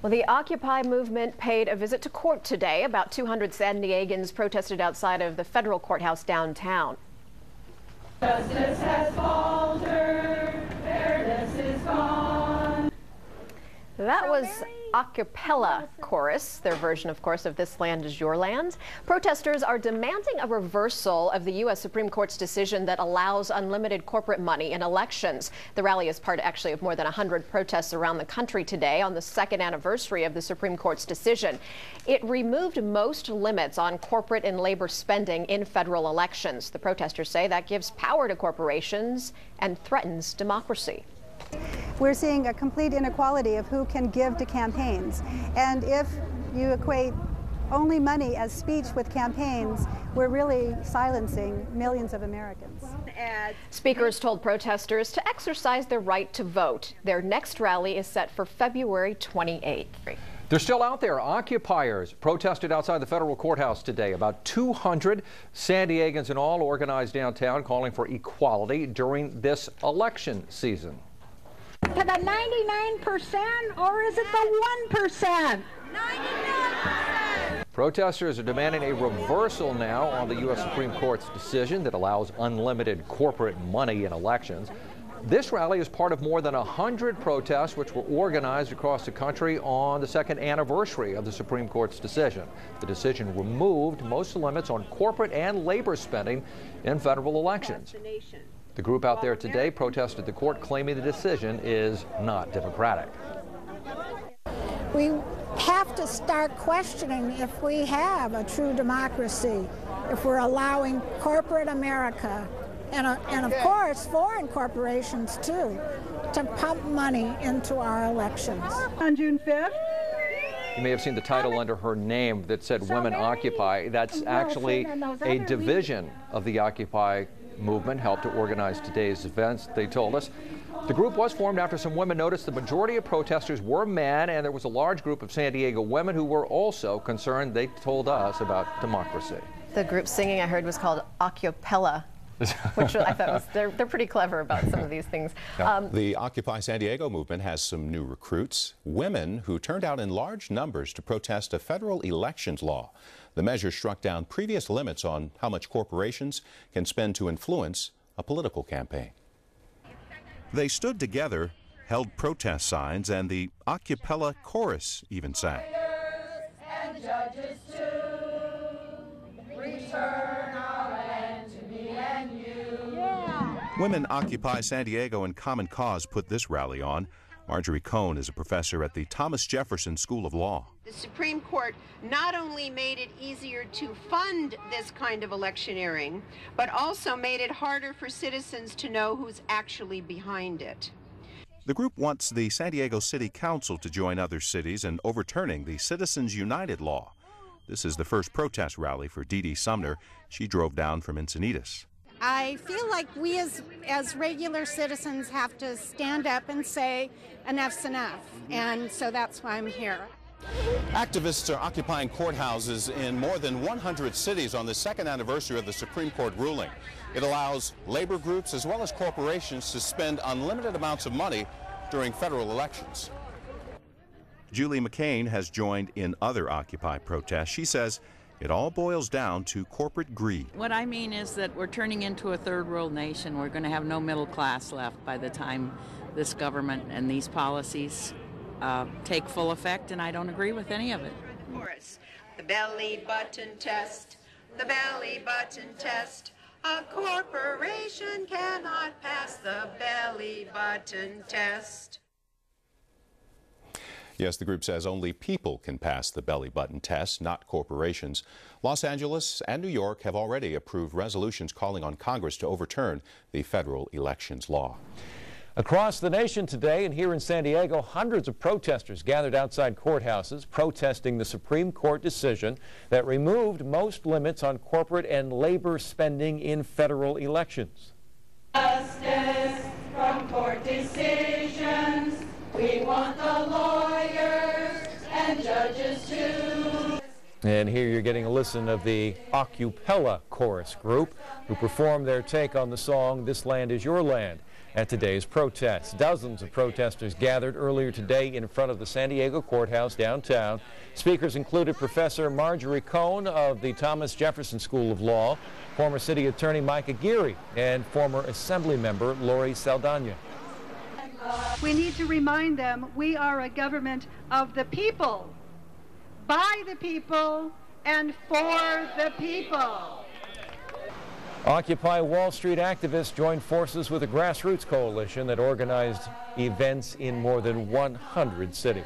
Well, the Occupy movement paid a visit to court today. About 200 San Diegans protested outside of the federal courthouse downtown. Justice has faltered, fairness is gone. That was a cappella chorus, their version, of course, of This Land Is Your Land. Protesters are demanding a reversal of the U.S. Supreme Court's decision that allows unlimited corporate money in elections. The rally is part, actually, of more than 100 protests around the country today on the second anniversary of the Supreme Court's decision. It removed most limits on corporate and labor spending in federal elections. The protesters say that gives power to corporations and threatens democracy. We're seeing a complete inequality of who can give to campaigns. And if you equate only money as speech with campaigns, we're really silencing millions of Americans. Speakers told protesters to exercise their right to vote. Their next rally is set for February 28th. They're still out there. Occupiers protested outside the federal courthouse today. About 200 San Diegans in all organized downtown, calling for equality during this election season. To the 99%, or is it the 1%? 99%! Protesters are demanding a reversal now on the U.S. Supreme Court's decision that allows unlimited corporate money in elections. This rally is part of more than 100 protests which were organized across the country on the second anniversary of the Supreme Court's decision. The decision removed most limits on corporate and labor spending in federal elections. The group out there today protested the court, claiming the decision is not democratic. We have to start questioning if we have a true democracy, if we're allowing corporate America, and of course foreign corporations too, to pump money into our elections. On June 5th, you may have seen the title under her name that said Women Occupy. That's actually a division of the Occupy movement, helped to organize today's events, they told us. The group was formed after some women noticed the majority of protesters were men, and there was a large group of San Diego women who were also concerned, they told us, about democracy. The group singing I heard was called Acapella, which I thought was, they're pretty clever about some of these things. The Occupy San Diego movement has some new recruits, women who turned out in large numbers to protest a federal elections law. The measure struck down previous limits on how much corporations can spend to influence a political campaign. They stood together, held protest signs, and the Occupella chorus even sang. And judges too, return our land to me and you. Yeah. Women Occupy San Diego and Common Cause put this rally on. Marjorie Cohn is a professor at the Thomas Jefferson School of Law. The Supreme Court not only made it easier to fund this kind of electioneering, but also made it harder for citizens to know who's actually behind it. The group wants the San Diego City Council to join other cities in overturning the Citizens United law. This is the first protest rally for Dee Dee Sumner. She drove down from Encinitas. I feel like we as regular citizens have to stand up and say enough's enough, and so that's why I'm here. Activists are occupying courthouses in more than 100 cities on the second anniversary of the Supreme Court ruling. It allows labor groups as well as corporations to spend unlimited amounts of money during federal elections. Julie McCain has joined in other Occupy protests. She says it all boils down to corporate greed. What I mean is that we're turning into a third world nation. We're going to have no middle class left by the time this government and these policies take full effect, and I don't agree with any of it. The belly button test, the belly button test. A corporation cannot pass the belly button test. Yes, the group says only people can pass the belly button test, not corporations. Los Angeles and New York have already approved resolutions calling on Congress to overturn the federal elections law. Across the nation today and here in San Diego, hundreds of protesters gathered outside courthouses protesting the Supreme Court decision that removed most limits on corporate and labor spending in federal elections. Justice from court decisions. We want the lawyers and judges too. And here you're getting a listen of the Occupella chorus group who performed their take on the song This Land Is Your Land. at today's protests. Dozens of protesters gathered earlier today in front of the San Diego courthouse downtown. Speakers included Professor Marjorie Cohn of the Thomas Jefferson School of Law, former City Attorney Mike Aguirre, and former Assembly member Lori Saldana. We need to remind them we are a government of the people, by the people, and for the people. Occupy Wall Street activists joined forces with a grassroots coalition that organized events in more than 100 cities.